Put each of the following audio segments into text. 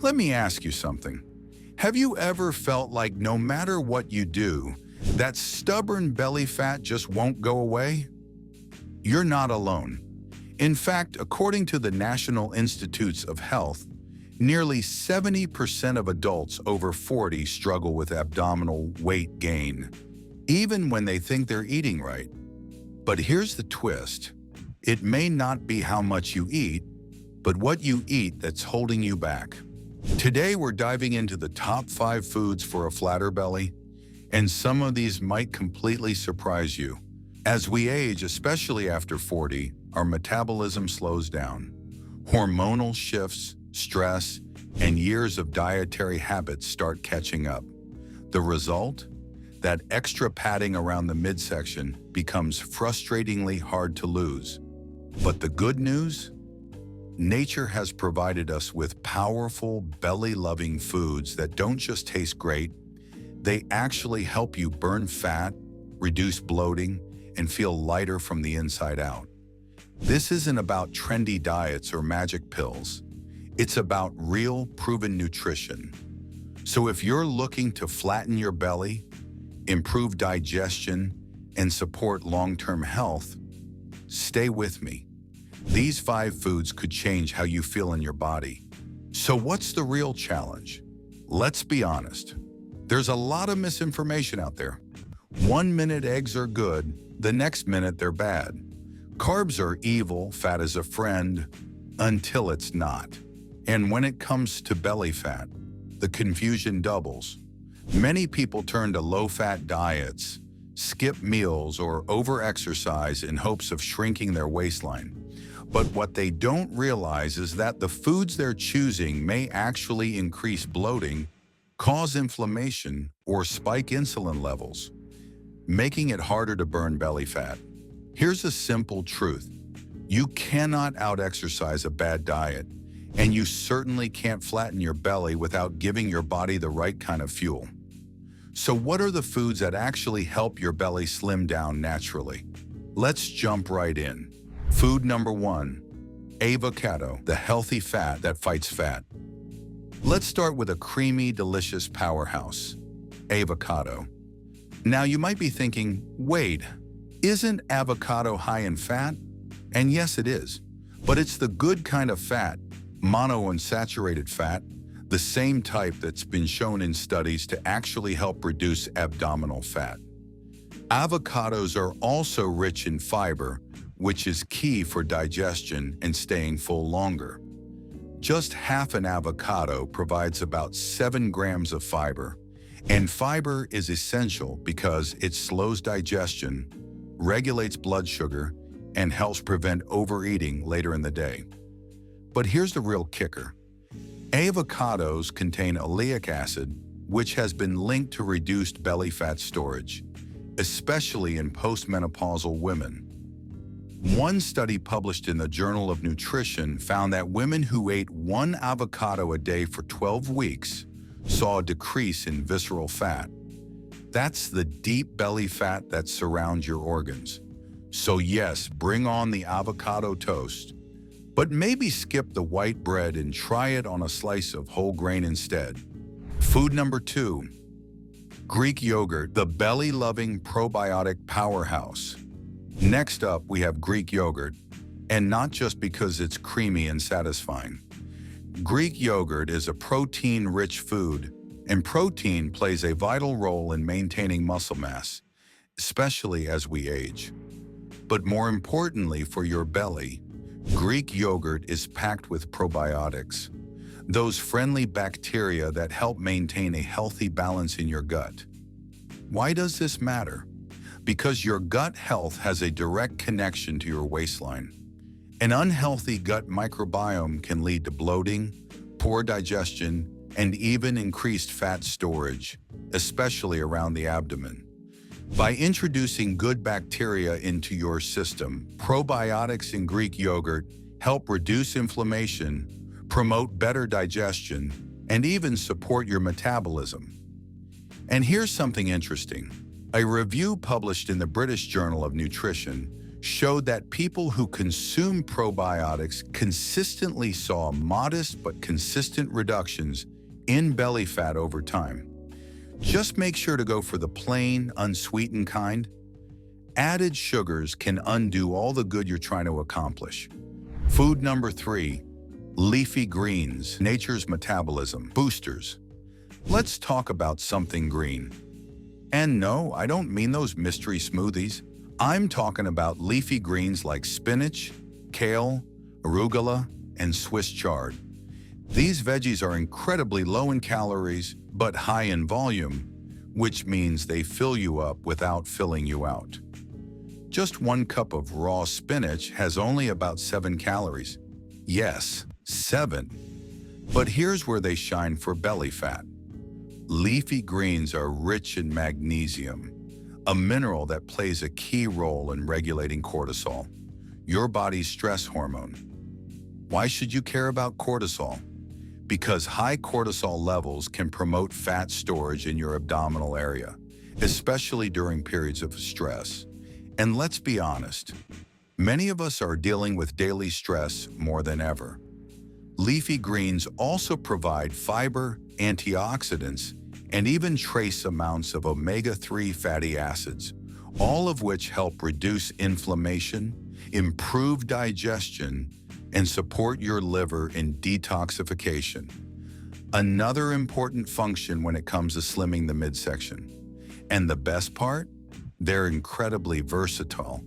Let me ask you something. Have you ever felt like no matter what you do, that stubborn belly fat just won't go away? You're not alone. In fact, according to the National Institutes of Health, nearly 70% of adults over 40 struggle with abdominal weight gain, even when they think they're eating right. But here's the twist. It may not be how much you eat, but what you eat that's holding you back. Today, we're diving into the top 5 foods for a flatter belly, and some of these might completely surprise you. As we age, especially after 40, our metabolism slows down. Hormonal shifts, stress, and years of dietary habits start catching up. The result? That extra padding around the midsection becomes frustratingly hard to lose. But the good news? Nature has provided us with powerful, belly-loving foods that don't just taste great, they actually help you burn fat, reduce bloating, and feel lighter from the inside out. This isn't about trendy diets or magic pills. It's about real, proven nutrition. So if you're looking to flatten your belly, improve digestion, and support long-term health, stay with me. These 5 foods could change how you feel in your body. So what's the real challenge? Let's be honest. There's a lot of misinformation out there. One minute eggs are good, the next minute they're bad. Carbs are evil, fat is a friend, until it's not. And when it comes to belly fat, the confusion doubles. Many people turn to low-fat diets, skip meals, or over-exercise in hopes of shrinking their waistline. But what they don't realize is that the foods they're choosing may actually increase bloating, cause inflammation, or spike insulin levels, making it harder to burn belly fat. Here's a simple truth. You cannot out-exercise a bad diet, and you certainly can't flatten your belly without giving your body the right kind of fuel. So what are the foods that actually help your belly slim down naturally? Let's jump right in. Food number 1, avocado, the healthy fat that fights fat. Let's start with a creamy, delicious powerhouse, avocado. Now you might be thinking, wait, isn't avocado high in fat? And yes, it is. But it's the good kind of fat, monounsaturated fat, the same type that's been shown in studies to actually help reduce abdominal fat. Avocados are also rich in fiber, which is key for digestion and staying full longer. Just half an avocado provides about 7 grams of fiber, and fiber is essential because it slows digestion, regulates blood sugar, and helps prevent overeating later in the day. But here's the real kicker. Avocados contain oleic acid, which has been linked to reduced belly fat storage, especially in postmenopausal women. One study published in the Journal of Nutrition found that women who ate 1 avocado a day for 12 weeks saw a decrease in visceral fat. That's the deep belly fat that surrounds your organs. So yes, bring on the avocado toast, but maybe skip the white bread and try it on a slice of whole grain instead. Food number 2, Greek yogurt, the belly-loving probiotic powerhouse. Next up, we have Greek yogurt, and not just because it's creamy and satisfying. Greek yogurt is a protein-rich food, and protein plays a vital role in maintaining muscle mass, especially as we age. But more importantly for your belly, Greek yogurt is packed with probiotics, those friendly bacteria that help maintain a healthy balance in your gut. Why does this matter? Because your gut health has a direct connection to your waistline. An unhealthy gut microbiome can lead to bloating, poor digestion, and even increased fat storage, especially around the abdomen. By introducing good bacteria into your system, probiotics in Greek yogurt help reduce inflammation, promote better digestion, and even support your metabolism. And here's something interesting. A review published in the British Journal of Nutrition showed that people who consume probiotics consistently saw modest but consistent reductions in belly fat over time. Just make sure to go for the plain, unsweetened kind. Added sugars can undo all the good you're trying to accomplish. Food number 3, leafy greens, nature's metabolism boosters. Let's talk about something green. And no, I don't mean those mystery smoothies. I'm talking about leafy greens like spinach, kale, arugula, and Swiss chard. These veggies are incredibly low in calories, but high in volume, which means they fill you up without filling you out. Just 1 cup of raw spinach has only about 7 calories. Yes, 7. But here's where they shine for belly fat. Leafy greens are rich in magnesium, a mineral that plays a key role in regulating cortisol, your body's stress hormone. Why should you care about cortisol? Because high cortisol levels can promote fat storage in your abdominal area, especially during periods of stress. And let's be honest, many of us are dealing with daily stress more than ever. Leafy greens also provide fiber, antioxidants, and even trace amounts of omega-3 fatty acids, all of which help reduce inflammation, improve digestion, and support your liver in detoxification. Another important function when it comes to slimming the midsection. And the best part? They're incredibly versatile.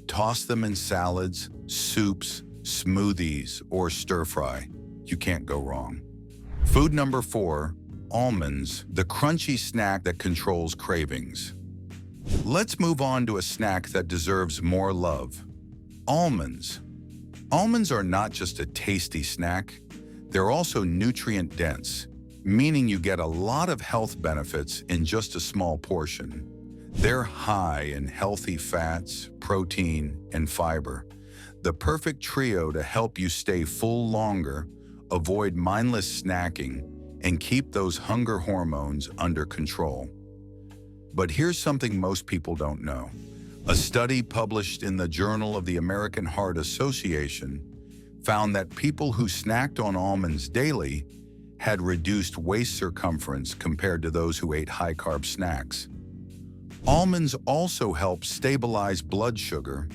Toss them in salads, soups, smoothies, or stir-fry. You can't go wrong. Food number 4, almonds, the crunchy snack that controls cravings. Let's move on to a snack that deserves more love. Almonds. Almonds are not just a tasty snack, they're also nutrient-dense, meaning you get a lot of health benefits in just a small portion. They're high in healthy fats, protein, and fiber, the perfect trio to help you stay full longer, avoid mindless snacking, and keep those hunger hormones under control. But here's something most people don't know. A study published in the Journal of the American Heart Association found that people who snacked on almonds daily had reduced waist circumference compared to those who ate high-carb snacks. Almonds also help stabilize blood sugar,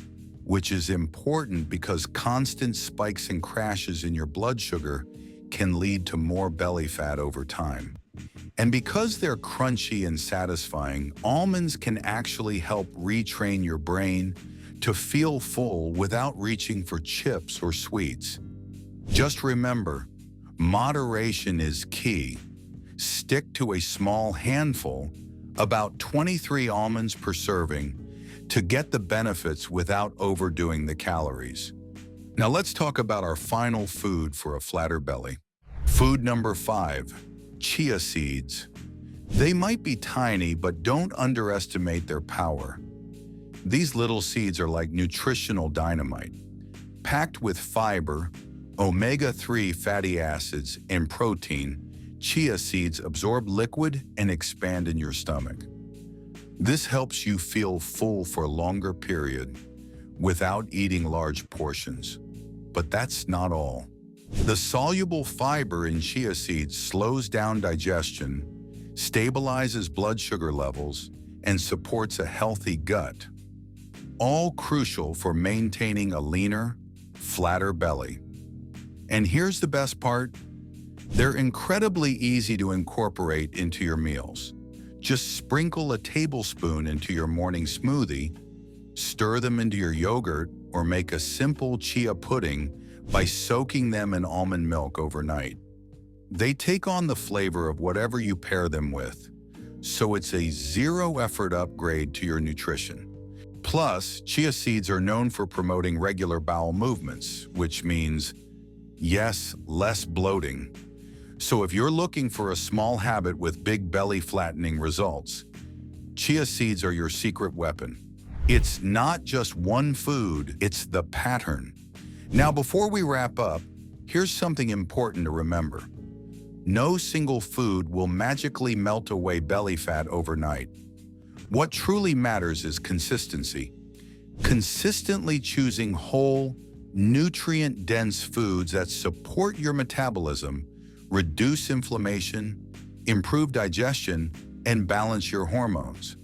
which is important because constant spikes and crashes in your blood sugar can lead to more belly fat over time. And because they're crunchy and satisfying, almonds can actually help retrain your brain to feel full without reaching for chips or sweets. Just remember, moderation is key. Stick to a small handful, about 23 almonds per serving, to get the benefits without overdoing the calories. Now let's talk about our final food for a flatter belly. Food number 5, chia seeds. They might be tiny, but don't underestimate their power. These little seeds are like nutritional dynamite, packed with fiber, omega-3 fatty acids, and protein. Chia seeds absorb liquid and expand in your stomach. This helps you feel full for a longer period without eating large portions. But that's not all. The soluble fiber in chia seeds slows down digestion, stabilizes blood sugar levels, and supports a healthy gut. All crucial for maintaining a leaner, flatter belly. And here's the best part. They're incredibly easy to incorporate into your meals. Just sprinkle a tablespoon into your morning smoothie, stir them into your yogurt, or make a simple chia pudding by soaking them in almond milk overnight. They take on the flavor of whatever you pair them with, so it's a zero-effort upgrade to your nutrition. Plus, chia seeds are known for promoting regular bowel movements, which means, yes, less bloating. So if you're looking for a small habit with big belly flattening results, chia seeds are your secret weapon. It's not just one food, it's the pattern. Now, before we wrap up, here's something important to remember. No single food will magically melt away belly fat overnight. What truly matters is consistency. Consistently choosing whole, nutrient-dense foods that support your metabolism, reduce inflammation, improve digestion, and balance your hormones.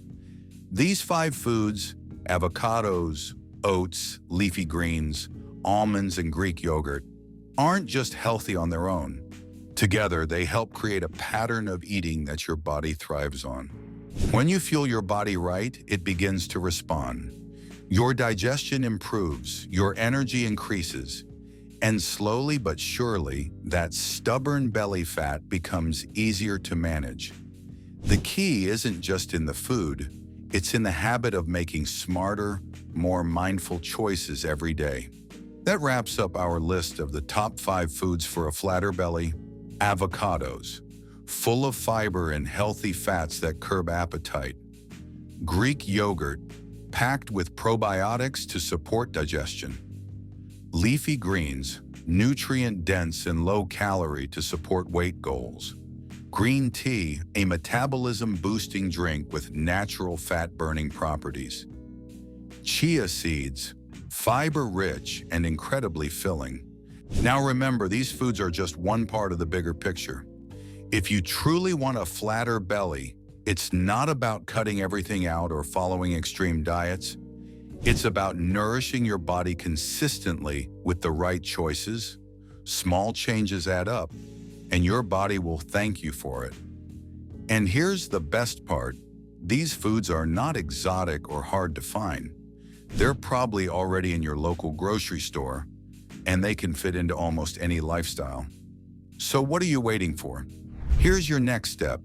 These 5 foods, avocados, oats, leafy greens, almonds, and Greek yogurt, aren't just healthy on their own. Together, they help create a pattern of eating that your body thrives on. When you fuel your body right, it begins to respond. Your digestion improves, your energy increases, and slowly but surely, that stubborn belly fat becomes easier to manage. The key isn't just in the food, it's in the habit of making smarter, more mindful choices every day. That wraps up our list of the top 5 foods for a flatter belly. Avocados, full of fiber and healthy fats that curb appetite. Greek yogurt, packed with probiotics to support digestion. Leafy greens, nutrient-dense and low-calorie to support weight goals. Green tea, a metabolism-boosting drink with natural fat-burning properties. Chia seeds, fiber-rich and incredibly filling. Now remember, these foods are just one part of the bigger picture. If you truly want a flatter belly, it's not about cutting everything out or following extreme diets. It's about nourishing your body consistently with the right choices. Small changes add up, and your body will thank you for it. And here's the best part. These foods are not exotic or hard to find. They're probably already in your local grocery store, and they can fit into almost any lifestyle. So what are you waiting for? Here's your next step.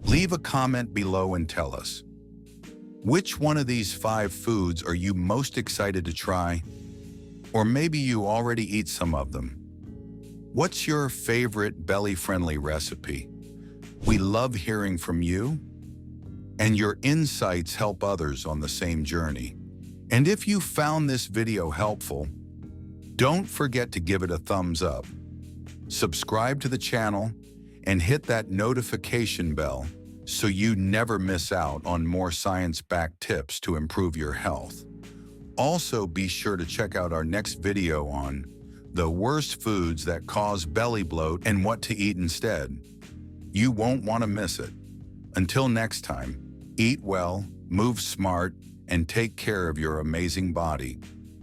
Leave a comment below and tell us. Which one of these 5 foods are you most excited to try? Or maybe you already eat some of them. What's your favorite belly-friendly recipe? We love hearing from you, and your insights help others on the same journey. And if you found this video helpful, don't forget to give it a thumbs up, subscribe to the channel, and hit that notification bell so you never miss out on more science-backed tips to improve your health. Also, be sure to check out our next video on the worst foods that cause belly bloat and what to eat instead. You won't want to miss it. Until next time, eat well, move smart, and take care of your amazing body.